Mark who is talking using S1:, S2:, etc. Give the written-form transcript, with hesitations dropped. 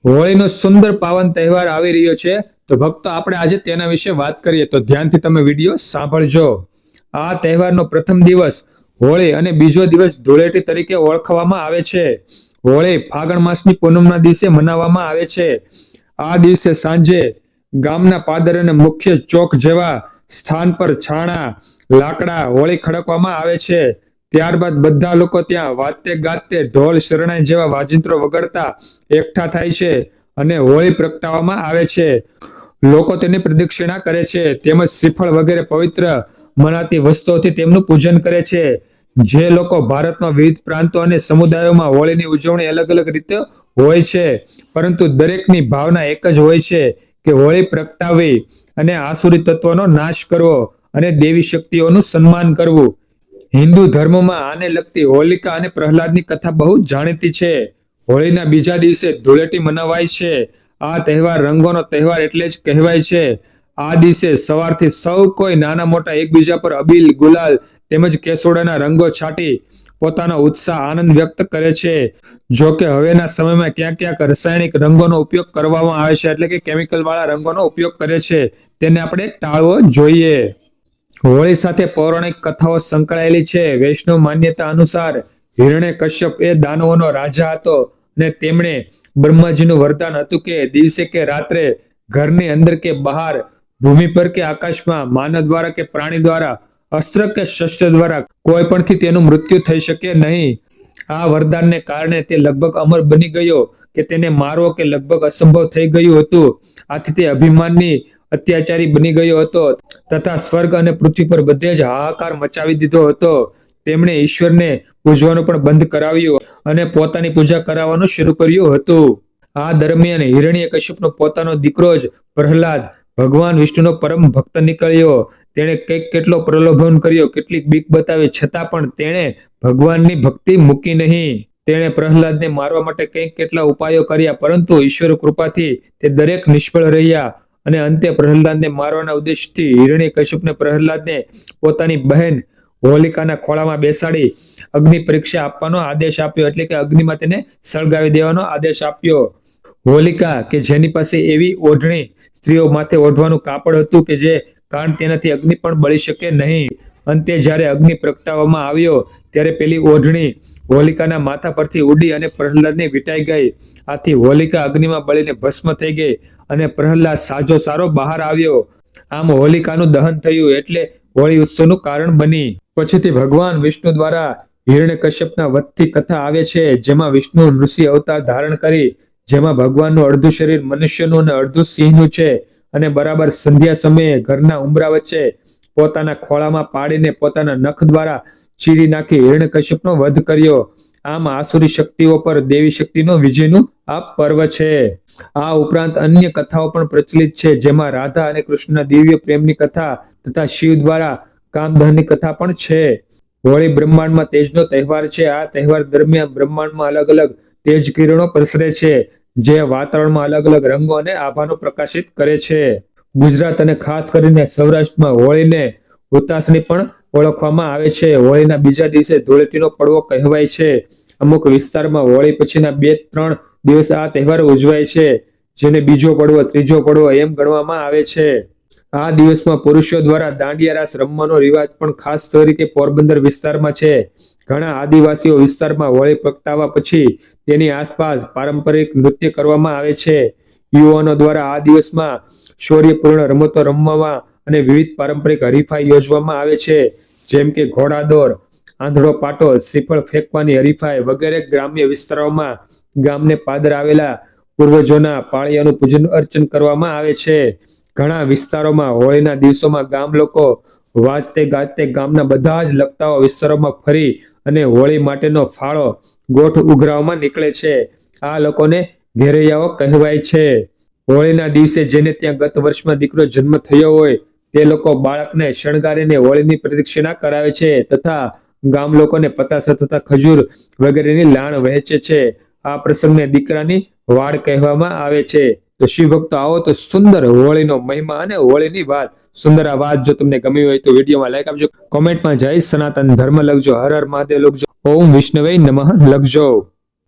S1: હોળીનો સુંદર પાવન તહેવાર આવી રહ્યો છે, તો ભક્તો આપણે આજે તેના વિશે વાત કરીએ, તો ધ્યાનથી તમે વિડીયો સાંભળજો. આ તહેવારનો પ્રથમ દિવસ હોળી અને બીજો દિવસ ધૂળેટી તરીકે ઓળખવામાં આવે છે. હોળી ફાગણ માસની પૂનમના દિવસે મનાવવામાં આવે છે. આ દિવસે સાંજે ગામના પાદર અને મુખ્ય ચોક જેવા સ્થાન પર છાણા, લાકડા, હોળી ખડકવામાં આવે છે. ત્યારબાદ બધા લોકો ત્યાં વાતે ગાતે ઢોલ, શરણાઈ જેવા વાજિંત્રો વગાડતા એકઠા થાય છે અને હોળી પ્રગટાવવામાં આવે છે. લોકો તેની પ્રદક્ષિણા કરે છે તેમજ શ્રીફળ વગેરે પવિત્ર મનાતી વસ્તુઓથી તેમનું પૂજન કરે છે. જે લોકો ભારતમાં વિવિધ પ્રાંતો અને સમુદાયોમાં હોળીની ઉજવણી અલગ અલગ રીતે હોય છે, પરંતુ દરેકની ભાવના એક જ હોય છે કે હોળી પ્રગટાવવી અને આસુરી તત્વોનો નાશ કરવો અને દેવી શક્તિઓનું સન્માન કરવું. હિન્દુ ધર્મમાં આને લગતી હોલિકા અને પ્રહલાદની કથા બહુ જાણીતી છે. હોળીના બીજા દિવસે ધૂળેટી મનાવાય છે. આ તહેવાર રંગોનો તહેવાર એટલે જ કહેવાય છે. આ દિવસે સવારથી સૌ કોઈ નાના મોટા એકબીજા પર અબીલ, ગુલાલ તેમજ કેસોડાના રંગો છાંટી પોતાનો ઉત્સાહ, આનંદ વ્યક્ત કરે છે. જો કે હવેના સમયમાં ક્યાંક ક્યાંક રાસાયણિક રંગોનો ઉપયોગ કરવામાં આવે છે, એટલે કે કેમિકલ વાળા રંગોનો ઉપયોગ કરે છે. તેને આપણે ટાળવો જોઈએ. હોળી સાથે પૌરાણિક કથાઓ સંકળાયેલી છે. વૈષ્ણવ માન્યતા અનુસાર હિરણ્યકશ્યપ એ દાનવોનો રાજા હતો અને તેમણે બ્રહ્માજીનું વરદાન હતું કે દિવસે કે રાત્રે, ઘરની અંદર કે બહાર, ભૂમિ પર કે આકાશમાં, માનવ દ્વારા કે પ્રાણી દ્વારા, અસ્ત્ર કે શસ્ત્ર દ્વારા કોઈ પણથી તેનું મૃત્યુ થઈ શકે નહીં. આ વરદાનને કારણે તે લગભગ અમર બની ગયો કે તેને મારવો કે લગભગ અસંભવ થઈ ગયું હતું. આથી તે અભિમાનની અત્યાચારી બની ગયો હતો તથા સ્વર્ગ અને પૃથ્વી પર બધે જ હાહાકાર મચાવી દીધો હતો. તેમણે ઈશ્વરને પૂજવાનું પણ બંધ કરાવ્યું અને પોતાની પૂજા કરાવવાનું શરૂ કર્યું હતું. આ દરમિયાન હિરણ્યકશ્યપનો પોતાનો દીકરો જ પ્રહલાદ ભગવાન વિષ્ણુનો પરમ ભક્ત નીકળ્યો. તેણે કેટલો પ્રલોભન કર્યો, કેટલીક બીક બતાવી, છતાં પણ તેણે ભગવાનની ભક્તિ મૂકી નહીં. તેણે પ્રહલાદને મારવા માટે કેટલા ઉપાયો કર્યા, પરંતુ ઈશ્વર કૃપાથી તે દરેક નિષ્ફળ રહ્યા અને અંતે પ્રહલાદને મારવાના ઉદ્દેશથી હિરણ્યકશ્યપને પ્રહલાદને પોતાની બહેન હોલિકાના ખોળામાં બેસાડી અગ્નિ પરીક્ષા આપવાનો આદેશ આપ્યો, એટલે કે અગ્નિમાં તેને સળગાવી દેવાનો આદેશ આપ્યો. હોલિકા કે જેની પાસે એવી ઓઢણી, સ્ત્રીઓ માથે ઓઢવાનું કાપડ હતું કે જે કારણ તેનાથી અગ્નિ પણ બળી શકે નહીં. અંતે જ્યારે અગ્નિ પ્રગટાવવામાં આવ્યો ત્યારે પેલી ઓઢણી હોલિકાના માથા પરથી ઉડી અને પ્રહલાદને વીંટાઈ ગઈ. આથી હોલિકા અગ્નિમાં બળીને ભસ્મ થઈ ગઈ અને પ્રહલાદ સાજો સારો બહાર આવ્યો. આમ હોલિકાનું દહન થયું, એટલે હોળી ઉત્સવનું કારણ બની. પછીથી ભગવાન વિષ્ણુ દ્વારા હિરણ્યકશ્યપના વધથી કથા આવે છે, જેમાં વિષ્ણુ ઋષિ અવતાર ધારણ કરી, જેમાં ભગવાનનું અડધું શરીર મનુષ્યનું અને અડધું સિંહનું છે, અને બરાબર સંધ્યા સમયે ઘરના ઉંબરા વચ્ચે પોતાના ખોળામાં પાડીને પોતાના નખ દ્વારા ચીરી નાખી હિરણ્યકશ્યપનો વધ કર્યો. આમ આસુરી શક્તિઓ પર દેવી શક્તિનો વિજયનું આ પર્વ છે. આ ઉપરાંત અન્ય કથાઓ પણ પ્રચલિત છે, જેમાં રાધા અને કૃષ્ણના દિવ્ય પ્રેમની કથા તથા શિવ દ્વારા કામદહનની કથા પણ છે. હોળી બ્રહ્માંડમાં તેજનો તહેવાર છે. આ તહેવાર દરમિયાન બ્રહ્માંડમાં અલગ અલગ તેજ કિરણો પ્રસરે છે, જે વાતાવરણમાં અલગ અલગ રંગો અને આભાનો પ્રકાશિત કરે છે. ગુજરાત અને ખાસ કરીને સૌરાષ્ટ્રમાં હોળીને હુતાશની પણ ઓળખવામાં આવે છે. હોળીના બીજા દિવસે ધૂળેટીનો પડવો કહેવાય છે. અમુક વિસ્તારમાં હોળી પછીના 2-3 દિવસ આ તહેવાર ઉજવાય છે, જેને બીજો પડવો, ત્રીજો પડવો એમ ગણવામાં આવે છે. આ દિવસમાં પુરુષો દ્વારા દાંડિયા રાસ રમવાનો રિવાજ પણ ખાસ તરીકે પોરબંદર વિસ્તારમાં છે. ઘણા આદિવાસીઓ વિસ્તારમાં હોળી પ્રગટાવવા પછી તેની આસપાસ પારંપરિક નૃત્ય કરવામાં આવે છે. યુવાનો દ્વારા આ દિવસમાં શૌર્યપૂર્ણ રમતો રમવામાં અને વિવિધ પારંપરિક હરીફાઈ યોજવામાં આવે છે, જેમ કે ઘોડાદોડ, આંધળો પાટો, શ્રીફળ ફેંકવાની હરીફાઈ વગેરે. ગ્રામ્ય વિસ્તારોમાં ગામને પાદર આવેલા પૂર્વજોના પાળિયાનું પૂજન અર્ચન કરવામાં આવે છે. ઘણા વિસ્તારોમાં હોળીના દિવસોમાં ગામ લોકો વાજતે ગાજતે ગામના બધા જ લગતાઓ વિસ્તારોમાં ફરી અને હોળી માટેનો ફાળો ગોઠ ઉઘરાવવામાં નીકળે છે. આ લોકોને ઘેરૈયાઓ કહેવાય છે. હોળીના દિવસે જેને ત્યાં ગત વર્ષમાં દીકરો જન્મ થયો હોય તે લોકો બાળકને શણગારીને હોળીની પ્રદક્ષિણા કરાવે છે તથા ગામ લોકોને પતાસા તથા ખજૂર વગેરેની લાણ વહેંચે છે. આ પ્રસંગને દીકરાની વાડ કહેવામાં આવે છે. તો શિવ ભક્તો, આવો તો સુંદર હોળીનો મહિમા અને હોળીની વાત. સુંદર આ વાત જો તમને ગમી હોય તો વિડીયોમાં લાઈક આપજો, કોમેન્ટમાં જય સનાતન ધર્મ લખજો, હર હર મહાદેવ લખજો, ઓમ વિષ્ણવે નમઃ લખજો.